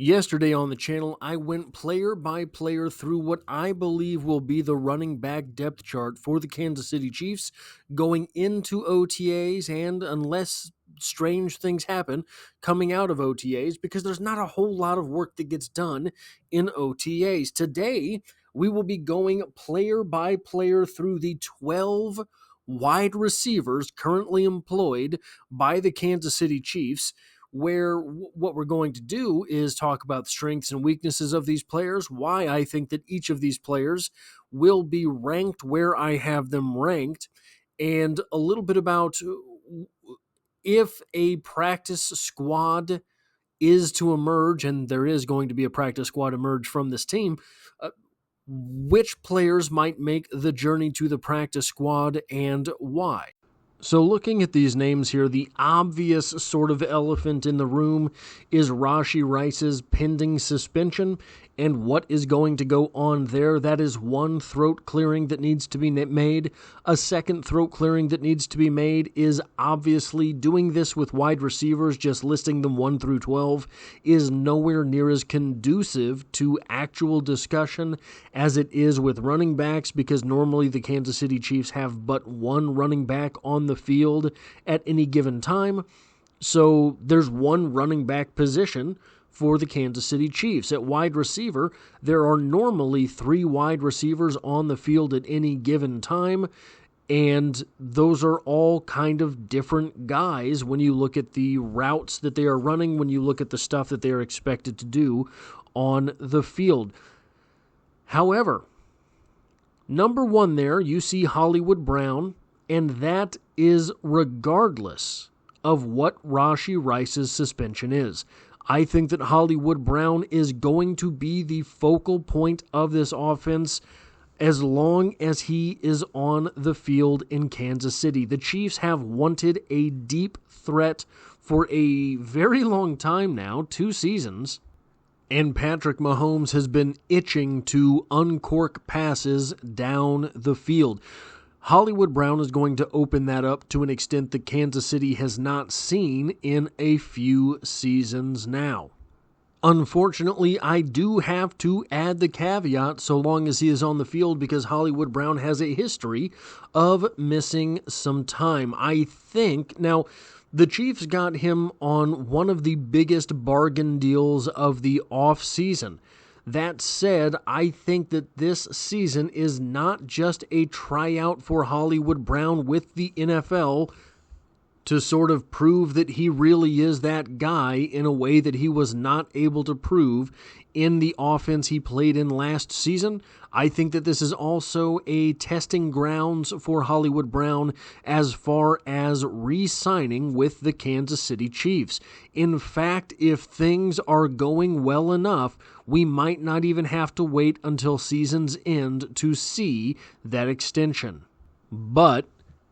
Yesterday on the channel, I went player by player through what I believe will be the running back depth chart for the Kansas City Chiefs going into OTAs and, unless strange things happen, coming out of OTAs, because there's not a whole lot of work that gets done in OTAs. Today, we will be going player by player through the 12 wide receivers currently employed by the Kansas City Chiefs, where what we're going to do is talk about the strengths and weaknesses of these players, why I think that each of these players will be ranked where I have them ranked, and a little bit about if a practice squad is to emerge, and there is going to be a practice squad emerge from this team, which players might make the journey to the practice squad and why. So looking at these names here, the obvious sort of elephant in the room is Rashee Rice's pending suspension and what is going to go on there. That is one throat clearing that needs to be made. A second throat clearing that needs to be made is obviously doing this with wide receivers, just listing them 1 through 12, is nowhere near as conducive to actual discussion as it is with running backs, because normally the Kansas City Chiefs have but one running back on the field at any given time. So there's one running back position for the Kansas City Chiefs. At wide receiver, there are normally 3 wide receivers on the field at any given time, and those are all kind of different guys when you look at the routes that they are running, when you look at the stuff that they are expected to do on the field. However, number 1 there, you see Hollywood Brown, and that is regardless of what Rashee Rice's suspension is. I think that Hollywood Brown is going to be the focal point of this offense as long as he is on the field in Kansas City. The Chiefs have wanted a deep threat for a very long time now, 2 seasons, and Patrick Mahomes has been itching to uncork passes down the field. Hollywood Brown is going to open that up to an extent that Kansas City has not seen in a few seasons now. Unfortunately, I do have to add the caveat, so long as he is on the field, because Hollywood Brown has a history of missing some time. I think, now, the Chiefs got him on one of the biggest bargain deals of the offseason. That said, I think that this season is not just a tryout for Hollywood Brown with the NFL to sort of prove that he really is that guy in a way that he was not able to prove in the offense he played in last season. I think that this is also a testing grounds for Hollywood Brown as far as re-signing with the Kansas City Chiefs. In fact, if things are going well enough, we might not even have to wait until season's end to see that extension. But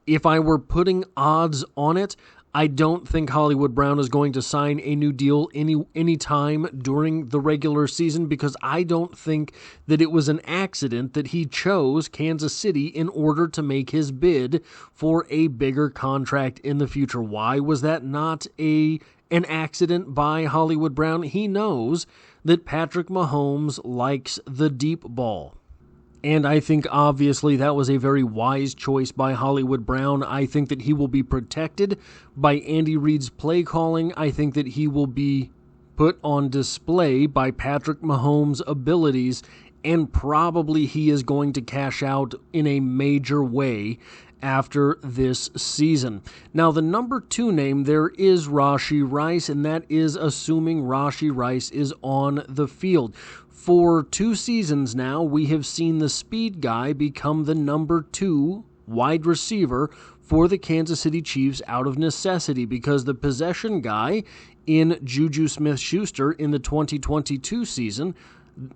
if I were putting odds on it, I don't think Hollywood Brown is going to sign a new deal any time during the regular season, because I don't think that it was an accident that he chose Kansas City in order to make his bid for a bigger contract in the future. Why was that not an accident by Hollywood Brown? He knows that Patrick Mahomes likes the deep ball. And I think, obviously, that was a very wise choice by Hollywood Brown. I think that he will be protected by Andy Reid's play calling. I think that he will be put on display by Patrick Mahomes' abilities, and probably he is going to cash out in a major way after this season. Now, the number 2 name there is Rashee Rice, and that is assuming Rashee Rice is on the field. For 2 seasons now, we have seen the speed guy become the number 2 wide receiver for the Kansas City Chiefs out of necessity, because the possession guy in Juju Smith-Schuster in the 2022 season,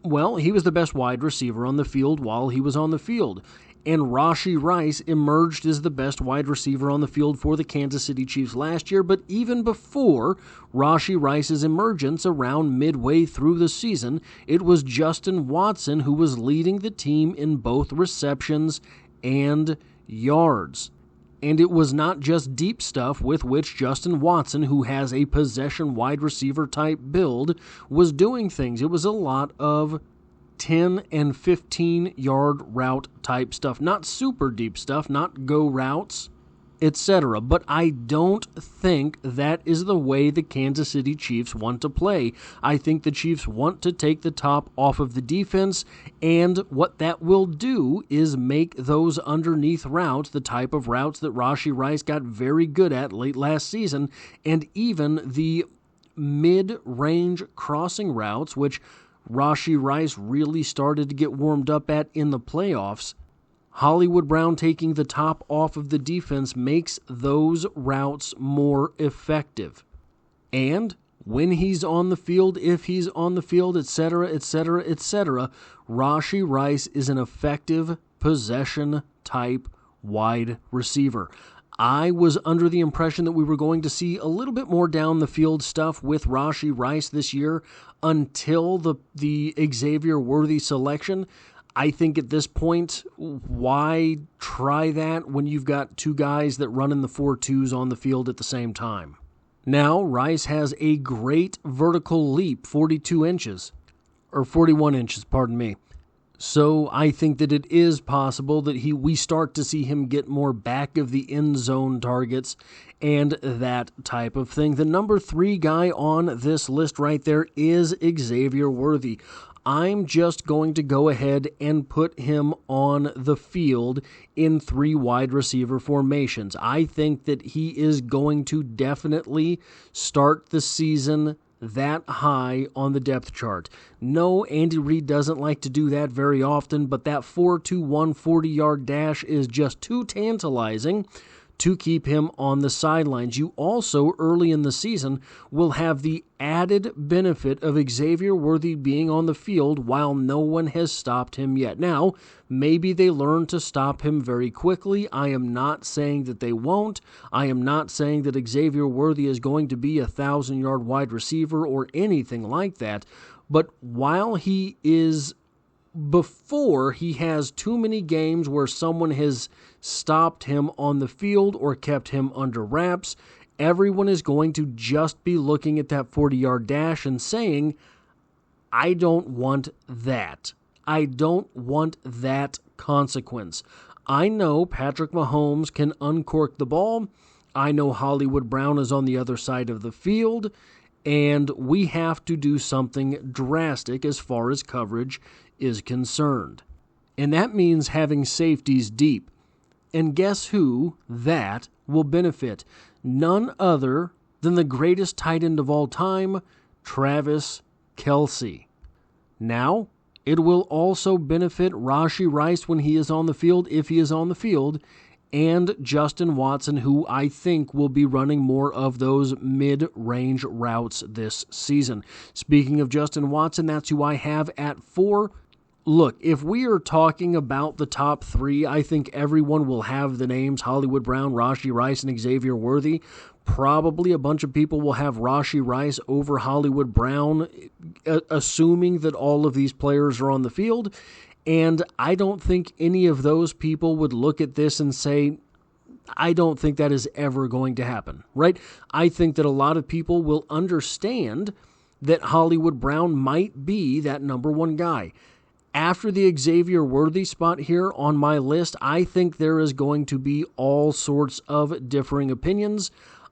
well, he was the best wide receiver on the field while he was on the field. And Rashee Rice emerged as the best wide receiver on the field for the Kansas City Chiefs last year, but even before Rashee Rice's emergence around midway through the season, it was Justin Watson who was leading the team in both receptions and yards. And it was not just deep stuff with which Justin Watson, who has a possession wide receiver type build, was doing things. It was a lot of 10 and 15 yard route type stuff. Not super deep stuff, not go routes, etc. But I don't think that is the way the Kansas City Chiefs want to play. I think the Chiefs want to take the top off of the defense, and what that will do is make those underneath routes, the type of routes that Rashee Rice got very good at late last season, and even the mid-range crossing routes, which Rashee Rice really started to get warmed up at in the playoffs. Hollywood Brown taking the top off of the defense makes those routes more effective. And when he's on the field, if he's on the field, etc., etc., etc., Rashee Rice is an effective possession-type wide receiver. I was under the impression that we were going to see a little bit more down-the-field stuff with Rashee Rice this year until the Xavier Worthy selection. I think at this point, why try that when you've got two guys that run in the 4.2s on the field at the same time? Now, Rice has a great vertical leap, 42 inches, or 41 inches, pardon me. So I think that it is possible that we start to see him get more back of the end zone targets and that type of thing. The number 3 guy on this list right there is Xavier Worthy. I'm just going to go ahead and put him on the field in 3 wide receiver formations. I think that he is going to definitely start the season that high on the depth chart. No, Andy Reid doesn't like to do that very often, but that 4.21 40-yard dash is just too tantalizing to keep him on the sidelines. You also, early in the season, will have the added benefit of Xavier Worthy being on the field while no one has stopped him yet. Now, maybe they learn to stop him very quickly. I am not saying that they won't. I am not saying that Xavier Worthy is going to be a 1,000-yard wide receiver or anything like that. But while he is, before he has too many games where someone has stopped him on the field or kept him under wraps, everyone is going to just be looking at that 40-yard dash and saying, I don't want that. I don't want that consequence. I know Patrick Mahomes can uncork the ball. I know Hollywood Brown is on the other side of the field, and we have to do something drastic as far as coverage is concerned. And that means having safeties deep. And guess who that will benefit? None other than the greatest tight end of all time, Travis Kelce. Now, it will also benefit Rashee Rice when he is on the field, if he is on the field, and Justin Watson, who I think will be running more of those mid-range routes this season. Speaking of Justin Watson, that's who I have at 4. Look, if we are talking about the top 3, I think everyone will have the names Hollywood Brown, Rashee Rice, and Xavier Worthy. Probably a bunch of people will have Rashee Rice over Hollywood Brown, assuming that all of these players are on the field. And I don't think any of those people would look at this and say, I don't think that is ever going to happen, right? I think that a lot of people will understand that Hollywood Brown might be that number 1 guy. After the Xavier Worthy spot here on my list, I think there is going to be all sorts of differing opinions.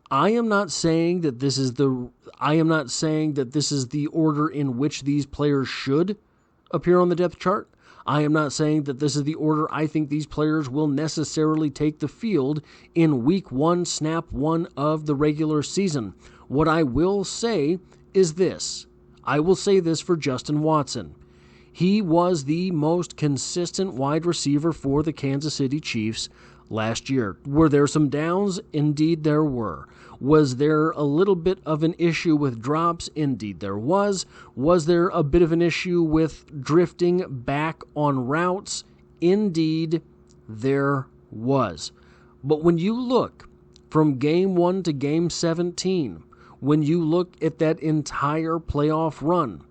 I am not saying that this is the order in which these players should appear on the depth chart. I am not saying that this is the order I think these players will necessarily take the field in week 1, snap 1 of the regular season. What I will say is this. I will say this for Justin Watson. He was the most consistent wide receiver for the Kansas City Chiefs last year. Were there some downs? Indeed there were. Was there a little bit of an issue with drops? Indeed there was. Was there a bit of an issue with drifting back on routes? Indeed there was. But when you look from game 1 to game 17, when you look at that entire playoff run,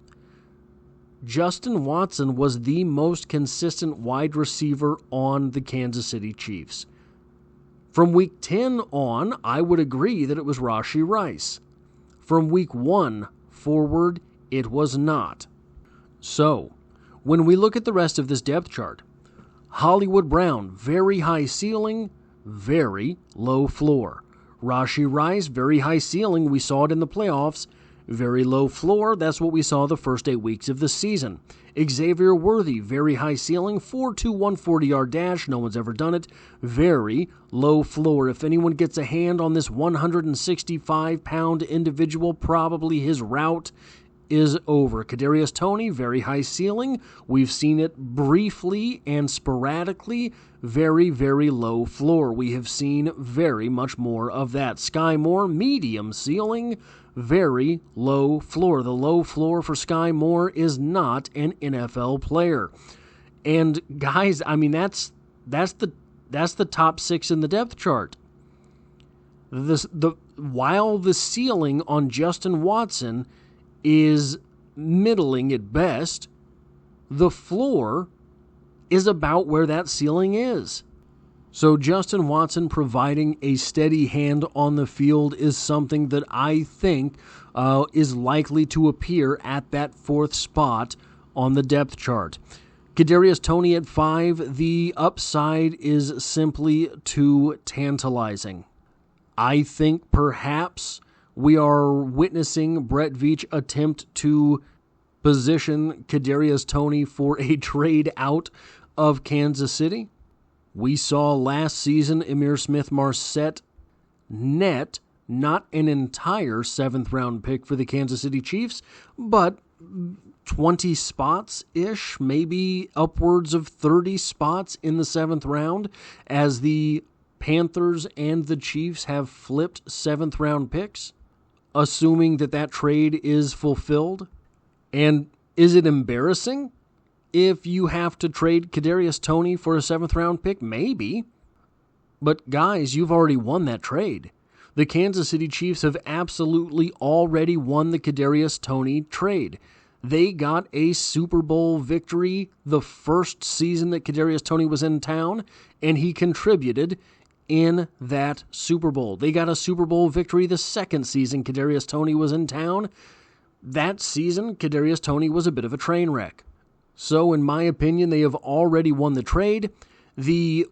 Justin Watson was the most consistent wide receiver on the Kansas City Chiefs. From week 10 on, I would agree that it was Rashee Rice. From week 1 forward, it was not. So, when we look at the rest of this depth chart, Hollywood Brown, very high ceiling, very low floor. Rashee Rice, very high ceiling, we saw it in the playoffs. Very low floor, that's what we saw the first 8 weeks of the season. Xavier Worthy, very high ceiling, 4.2 140-yard dash, no one's ever done it. Very low floor. If anyone gets a hand on this 165-pound individual, probably his route is over. Kadarius Toney, very high ceiling. We've seen it briefly and sporadically. Very, very low floor. We have seen very much more of that. Skyy Moore, medium ceiling, very low floor. The low floor for Skyy Moore is not an NFL player. And guys, I mean that's the top 6 in the depth chart. While the ceiling on Justin Watson is middling at best, the floor is about where that ceiling is. So Justin Watson providing a steady hand on the field is something that I think is likely to appear at that 4th spot on the depth chart. Kadarius Toney at 5, the upside is simply too tantalizing. I think perhaps we are witnessing Brett Veach attempt to position Kadarius Toney for a trade out of Kansas City. We saw last season Ihmir Smith-Marsette net not an entire 7th-round pick for the Kansas City Chiefs, but 20 spots-ish, maybe upwards of 30 spots in the 7th round, as the Panthers and the Chiefs have flipped 7th-round picks, assuming that that trade is fulfilled. And is it embarrassing if you have to trade Kadarius Toney for a 7th-round pick? Maybe. But guys, you've already won that trade. The Kansas City Chiefs have absolutely already won the Kadarius Toney trade. They got a Super Bowl victory the first season that Kadarius Toney was in town, and he contributed in that Super Bowl. They got a Super Bowl victory the second season Kadarius Toney was in town. That season, Kadarius Toney was a bit of a train wreck. So, in my opinion, they have already won the trade. The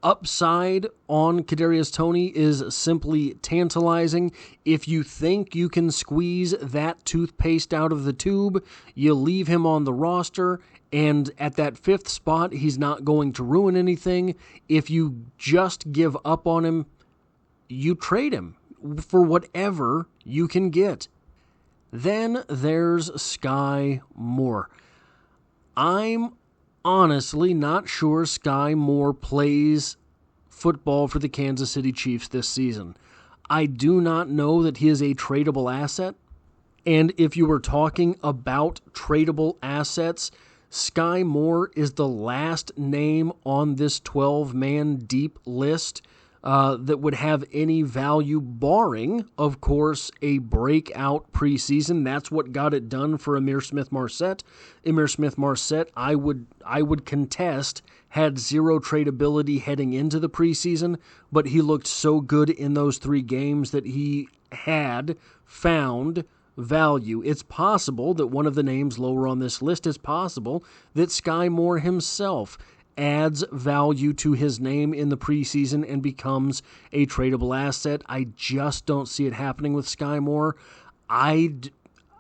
upside on Kadarius Toney is simply tantalizing. If you think you can squeeze that toothpaste out of the tube, you leave him on the roster, and at that 5th spot, he's not going to ruin anything. If you just give up on him, you trade him for whatever you can get. Then there's Skyy Moore. I'm honestly not sure Skyy Moore plays football for the Kansas City Chiefs this season. I do not know that he is a tradable asset. And if you were talking about tradable assets, Skyy Moore is the last name on this 12-man deep list that would have any value, barring, of course, a breakout preseason. That's what got it done for Ihmir Smith-Marsette. Ihmir Smith-Marsette, I would contest, had zero tradability heading into the preseason, but he looked so good in those 3 games that he had found value. It's possible that one of the names lower on this list is possible that Skyy Moore himself adds value to his name in the preseason and becomes a tradable asset. I just don't see it happening with Skyy Moore. I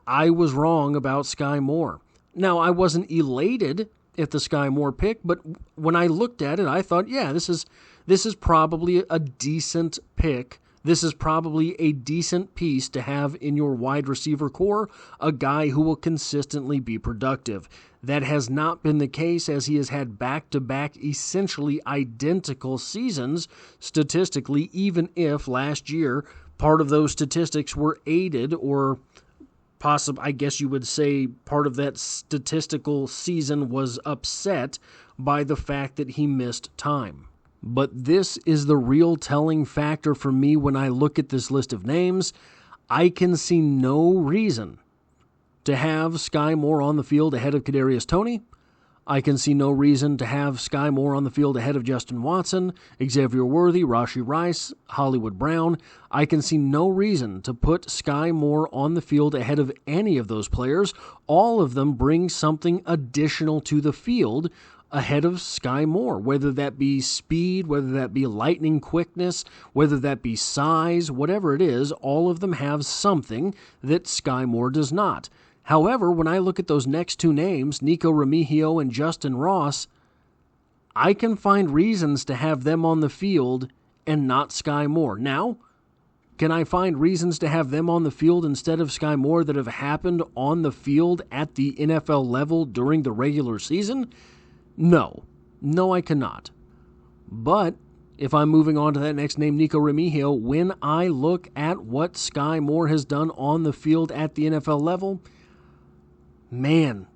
was wrong about Skyy Moore. Now, I wasn't elated at the Skyy Moore pick, but when I looked at it, I thought, yeah, this is probably a decent pick. This is probably a decent piece to have in your wide receiver core, a guy who will consistently be productive. That has not been the case, as he has had back-to-back essentially identical seasons statistically, even if last year part of those statistics were aided, or possibly, I guess you would say, part of that statistical season was upset by the fact that he missed time. But this is the real telling factor for me when I look at this list of names. I can see no reason to have Skyy Moore on the field ahead of Kadarius Toney. I can see no reason to have Skyy Moore on the field ahead of Justin Watson, Xavier Worthy, Rashee Rice, Hollywood Brown. I can see no reason to put Skyy Moore on the field ahead of any of those players. All of them bring something additional to the field ahead of Skyy Moore, whether that be speed, whether that be lightning quickness, whether that be size, whatever it is, all of them have something that Skyy Moore does not. However, when I look at those next two names, Nico Remigio and Justin Ross, I can find reasons to have them on the field and not Skyy Moore. Now, can I find reasons to have them on the field instead of Skyy Moore that have happened on the field at the NFL level during the regular season? No, I cannot. But if I'm moving on to that next name, Nico Remigio, when I look at what Skyy Moore has done on the field at the NFL level, man,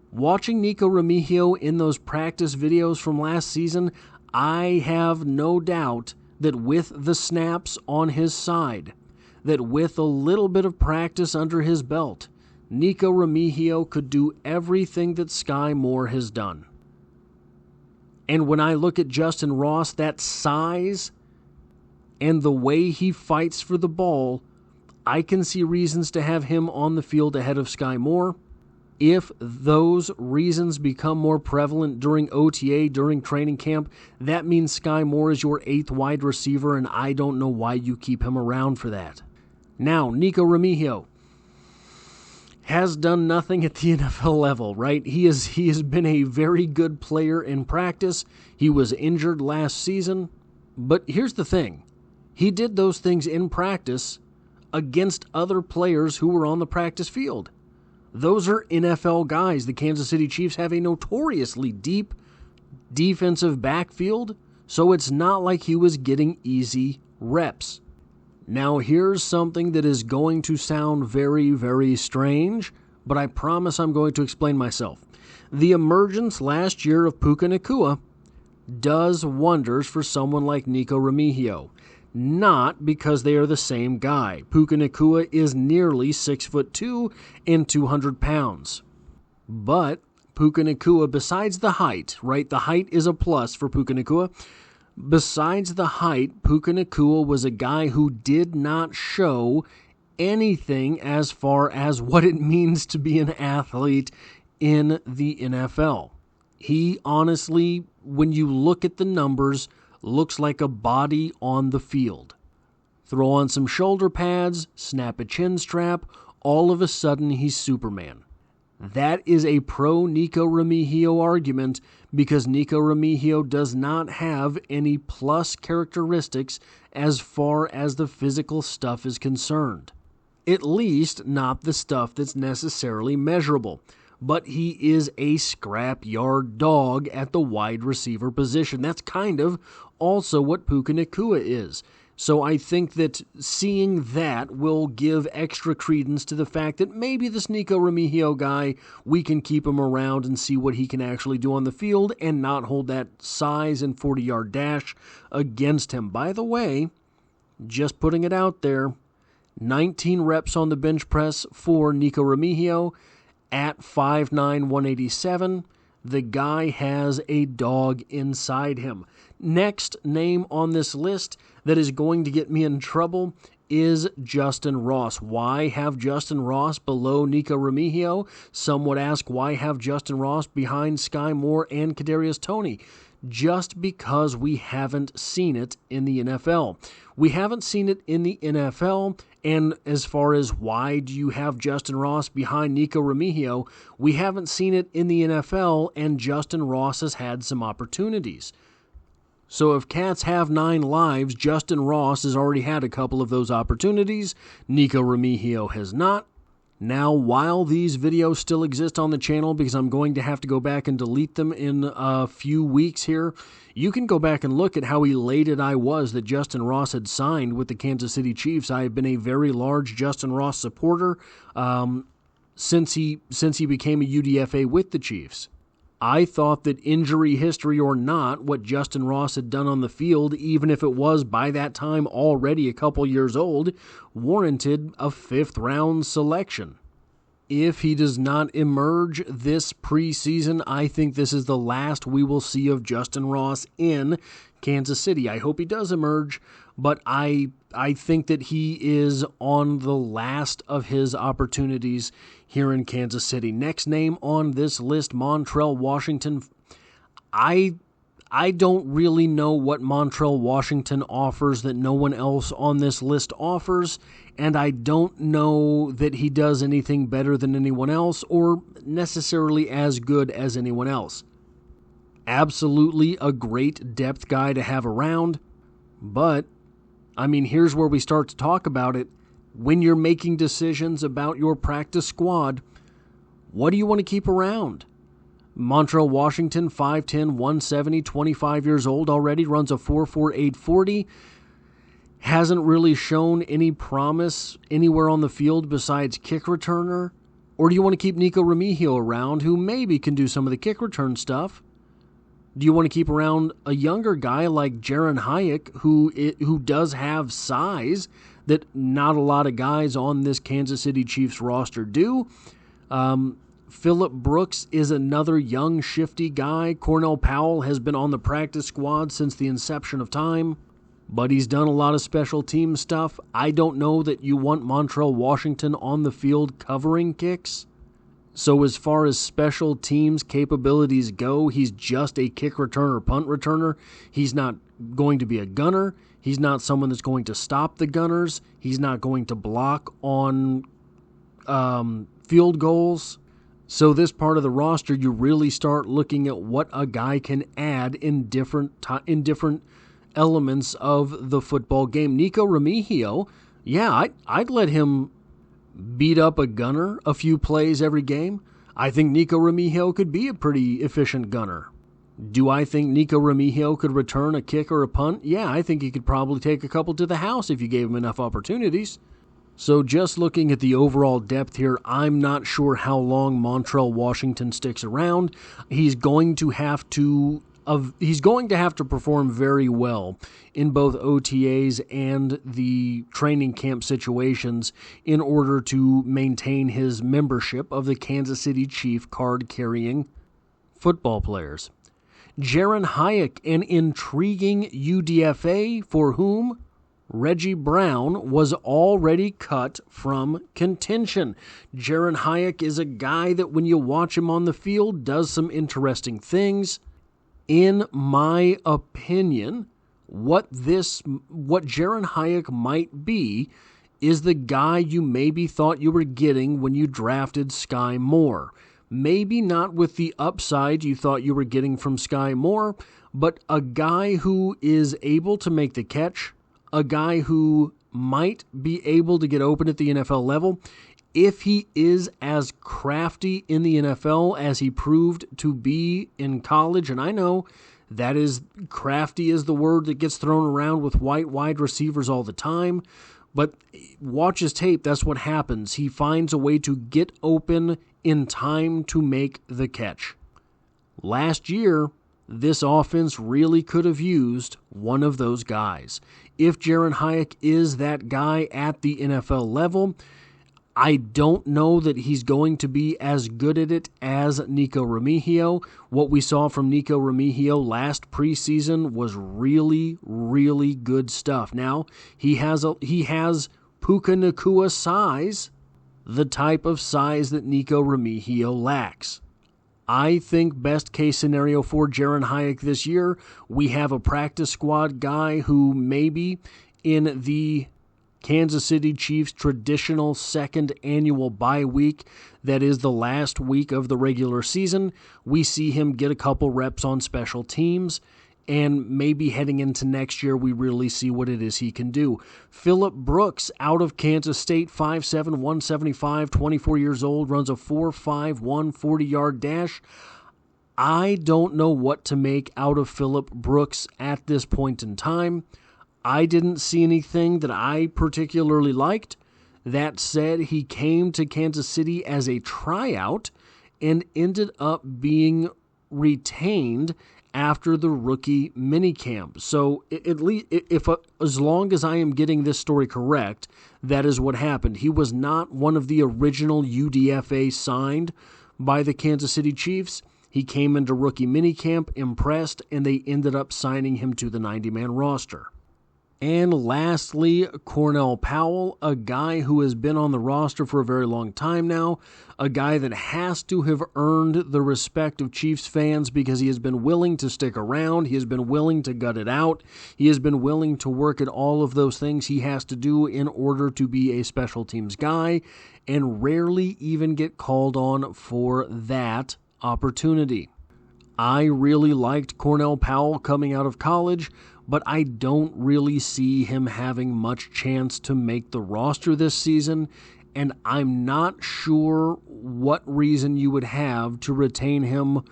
watching Nico Remigio in those practice videos from last season, I have no doubt that with the snaps on his side, that with a little bit of practice under his belt, Nico Remigio could do everything that Skyy Moore has done. And when I look at Justin Ross, that size and the way he fights for the ball, I can see reasons to have him on the field ahead of Skyy Moore. If those reasons become more prevalent during OTA, during training camp, that means Skyy Moore is your 8th wide receiver, and I don't know why you keep him around for that. Now, Nico Remigio has done nothing at the NFL level, right? He has been a very good player in practice. He was injured last season. But here's the thing. He did those things in practice against other players who were on the practice field. Those are NFL guys. The Kansas City Chiefs have a notoriously deep defensive backfield, so it's not like he was getting easy reps. Now, here's something that is going to sound very, very strange, but I promise I'm going to explain myself. The emergence last year of Puka Nacua does wonders for someone like Nico Remigio. Not because they are the same guy. Puka Nacua is nearly 6'2" and 200 pounds. But Puka Nacua, besides the height, right? The height is a plus for Puka Nacua. Besides the height, Puka Nacua was a guy who did not show anything as far as what it means to be an athlete in the NFL. He honestly, when you look at the numbers, looks like a body on the field. Throw on some shoulder pads, snap a chin strap, all of a sudden he's Superman. That is a pro Nico Remigio argument because Nico Remigio does not have any plus characteristics as far as the physical stuff is concerned. At least not the stuff that's necessarily measurable. But he is a scrapyard dog at the wide receiver position. That's kind of also what Puka Nacua is. So I think that seeing that will give extra credence to the fact that maybe this Nico Remigio guy, we can keep him around and see what he can actually do on the field and not hold that size and 40-yard dash against him. By the way, just putting it out there, 19 reps on the bench press for Nico Remigio. At 5'9", 187, the guy has a dog inside him. Next name on this list that is going to get me in trouble is Justin Ross. Why have Justin Ross below Nico Remigio? Some would ask, why have Justin Ross behind Skyy Moore and Kadarius Toney? Just because we haven't seen it in the NFL. We haven't seen it in the NFL, and as far as why do you have Justin Ross behind Nico Remigio, we haven't seen it in the NFL, and Justin Ross has had some opportunities. So if cats have 9 lives, Justin Ross has already had a couple of those opportunities. Nico Remigio has not. Now, while these videos still exist on the channel, because I'm going to have to go back and delete them in a few weeks here, you can go back and look at how elated I was that Justin Ross had signed with the Kansas City Chiefs. I have been a very large Justin Ross supporter since he became a UDFA with the Chiefs. I thought that injury history or not, what Justin Ross had done on the field, even if it was by that time already a couple years old, warranted a 5th-round selection. If he does not emerge this preseason, I think this is the last we will see of Justin Ross in Kansas City. I hope he does emerge, but I think that he is on the last of his opportunities here in Kansas City. Next name on this list, Montrell Washington. I don't really know what Montrell Washington offers that no one else on this list offers, and I don't know that he does anything better than anyone else or necessarily as good as anyone else. Absolutely a great depth guy to have around, but, here's where we start to talk about it. When you're making decisions about your practice squad, what do you want to keep around? Montrell Washington, 5'10", 170, 25 years old already, runs a 4.48 40. Hasn't really shown any promise anywhere on the field besides kick returner. Or do you want to keep Nico Remigio around, who maybe can do some of the kick return stuff? Do you want to keep around a younger guy like Jaron Hyack, who does have size that not a lot of guys on this Kansas City Chiefs roster do? Phillip Brooks is another young, shifty guy. Cornell Powell has been on the practice squad since the inception of time, but he's done a lot of special team stuff. I don't know that you want Montrell Washington on the field covering kicks. So as far as special teams capabilities go, he's just a kick returner, punt returner. He's not going to be a gunner. He's not someone that's going to stop the gunners. He's not going to block on field goals. So this part of the roster, you really start looking at what a guy can add in different elements of the football game. Nico Remigio, yeah, I'd let him beat up a gunner a few plays every game. I think Nico Remigio could be a pretty efficient gunner. Do I think Nico Remigio could return a kick or a punt? Yeah, I think he could probably take a couple to the house if you gave him enough opportunities. So just looking at the overall depth here, I'm not sure how long Montrell Washington sticks around. He's going to have to perform very well in both OTAs and the training camp situations in order to maintain his membership of the Kansas City Chief card-carrying football players. Jaron Hyack, an intriguing UDFA for whom Reggie Brown was already cut from contention. Jaron Hyack is a guy that when you watch him on the field does some interesting things. In my opinion, what Jaron Hyack might be is the guy you maybe thought you were getting when you drafted Skyy Moore. Maybe not with the upside you thought you were getting from Skyy Moore, but a guy who is able to make the catch, a guy who might be able to get open at the NFL level. If he is as crafty in the NFL as he proved to be in college, and I know that is crafty is the word that gets thrown around with white wide receivers all the time, but watch his tape, that's what happens. He finds a way to get open in time to make the catch. Last year, this offense really could have used one of those guys. If Jaron Hyack is that guy at the NFL level, I don't know that he's going to be as good at it as Nico Remigio. What we saw from Nico Remigio last preseason was really, really good stuff. Now, he has Puka Nacua size, the type of size that Nico Remigio lacks. I think best case scenario for Jaron Hyack this year, we have a practice squad guy who maybe in the Kansas City Chiefs' traditional second annual bye week, that is the last week of the regular season, we see him get a couple reps on special teams, and maybe heading into next year, we really see what it is he can do. Phillip Brooks out of Kansas State, 5'7", 175, 24 years old, runs a 4.5 40-yard dash. I don't know what to make out of Phillip Brooks at this point in time. I didn't see anything that I particularly liked. That said, he came to Kansas City as a tryout and ended up being retained after the rookie minicamp. So at least, as long as I am getting this story correct, that is what happened. He was not one of the original UDFA signed by the Kansas City Chiefs. He came into rookie minicamp, impressed, and they ended up signing him to the 90-man roster. And lastly, Cornell Powell, a guy who has been on the roster for a very long time now, a guy that has to have earned the respect of Chiefs fans because he has been willing to stick around, he has been willing to gut it out, he has been willing to work at all of those things he has to do in order to be a special teams guy, and rarely even get called on for that opportunity. I really liked Cornell Powell coming out of college, but I don't really see him having much chance to make the roster this season, and I'm not sure what reason you would have to retain him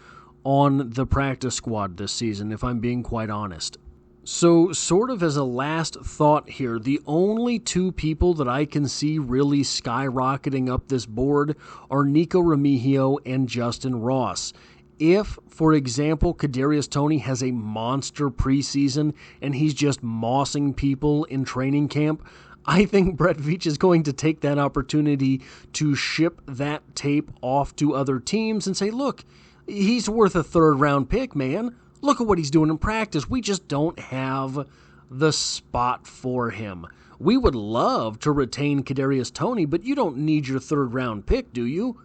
on the practice squad this season, if I'm being quite honest. So, sort of as a last thought here, the only two people that I can see really skyrocketing up this board are Nico Remigio and Justin Ross. If, for example, Kadarius Toney has a monster preseason and he's just mossing people in training camp, I think Brett Veach is going to take that opportunity to ship that tape off to other teams and say, look, he's worth a third-round pick, man. Look at what he's doing in practice. We just don't have the spot for him. We would love to retain Kadarius Toney, but you don't need your third-round pick, do you?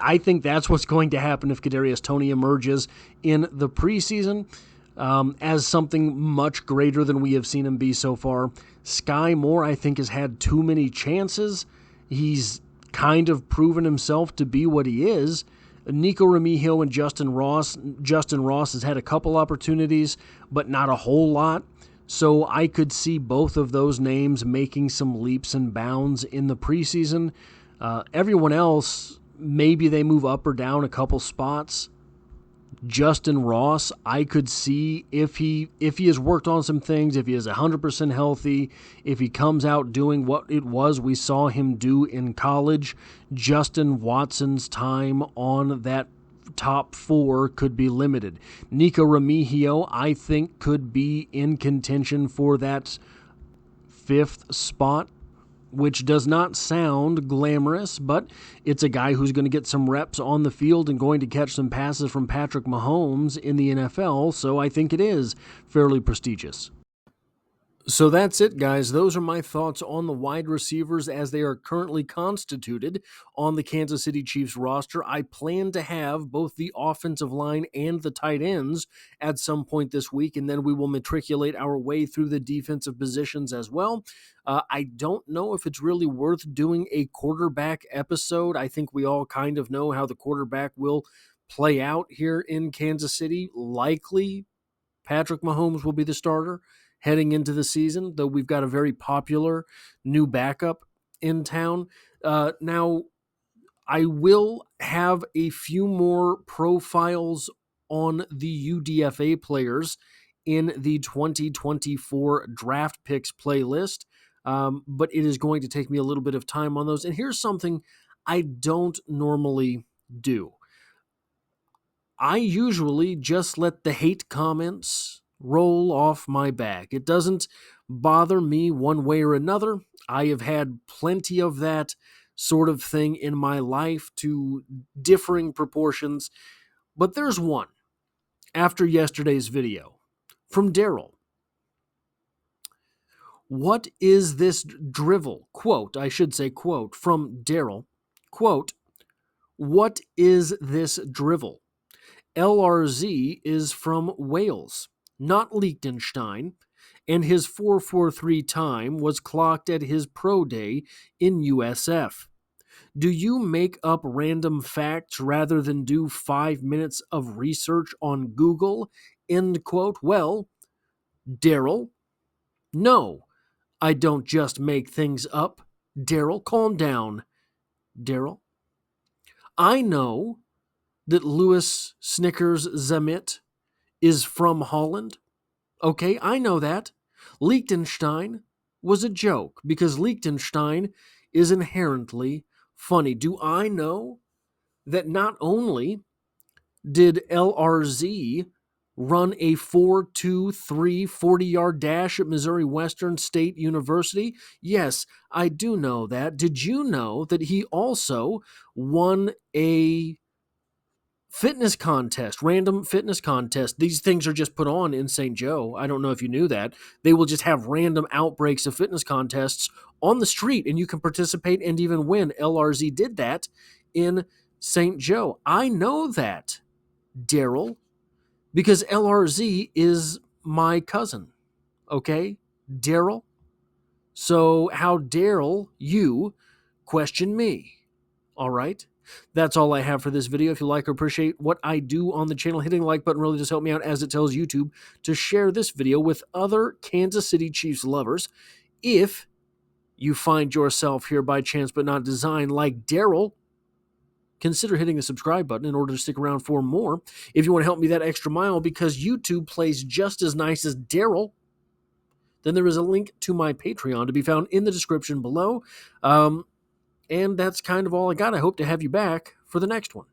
I think that's what's going to happen if Kadarius Toney emerges in the preseason as something much greater than we have seen him be so far. Skyy Moore, I think, has had too many chances. He's kind of proven himself to be what he is. Nico Remigio and Justin Ross. Justin Ross has had a couple opportunities, but not a whole lot. So I could see both of those names making some leaps and bounds in the preseason. Everyone else, maybe they move up or down a couple spots. Justin Ross, I could see if he has worked on some things, if he is 100% healthy, if he comes out doing what it was we saw him do in college, Justin Watson's time on that top four could be limited. Nico Remigio, I think, could be in contention for that fifth spot, which does not sound glamorous, but it's a guy who's going to get some reps on the field and going to catch some passes from Patrick Mahomes in the NFL, so I think it is fairly prestigious. So that's it, guys. Those are my thoughts on the wide receivers as they are currently constituted on the Kansas City Chiefs roster. I plan to have both the offensive line and the tight ends at some point this week, and then we will matriculate our way through the defensive positions as well. I don't know if it's really worth doing a quarterback episode. I think we all kind of know how the quarterback will play out here in Kansas City. Likely, Patrick Mahomes will be the starter heading into the season, though we've got a very popular new backup in town. Now, I will have a few more profiles on the UDFA players in the 2024 draft picks playlist, but it is going to take me a little bit of time on those. And here's something I don't normally do. I usually just let the hate comments roll off my back. It doesn't bother me one way or another. I have had plenty of that sort of thing in my life to differing proportions, but there's one after yesterday's video from Daryl. What is this drivel? Quote, I should say quote, from Daryl. Quote, what is this drivel? LRZ is from Wales, not Liechtenstein, and his 4.43 time was clocked at his pro day in USF. Do you make up random facts rather than do 5 minutes of research on Google? End quote. Well, Daryl, no, I don't just make things up. Daryl, calm down. Daryl, I know that Louis Snickers Zamit is from Holland. Okay, I know that. Liechtenstein was a joke because Liechtenstein is inherently funny. Do I know that not only did LRZ run a 4.23 40-yard dash at Missouri Western State University? Yes, I do know that. Did you know that he also won a fitness contest, random fitness contest? These things are just put on in St. Joe. I don't know if you knew that. They will just have random outbreaks of fitness contests on the street, and you can participate and even win. LRZ did that in St. Joe. I know that, Daryl, because LRZ is my cousin, okay? Daryl. So how Daryl you question me? All right? That's all I have for this video. If you like or appreciate what I do on the channel, hitting the like button really does help me out, as it tells YouTube to share this video with other Kansas City Chiefs lovers. If you find yourself here by chance but not design like Daryl, consider hitting the subscribe button in order to stick around for more. If you want to help me that extra mile because YouTube plays just as nice as Daryl, then there is a link to my Patreon to be found in the description below. And that's kind of all I got. I hope to have you back for the next one.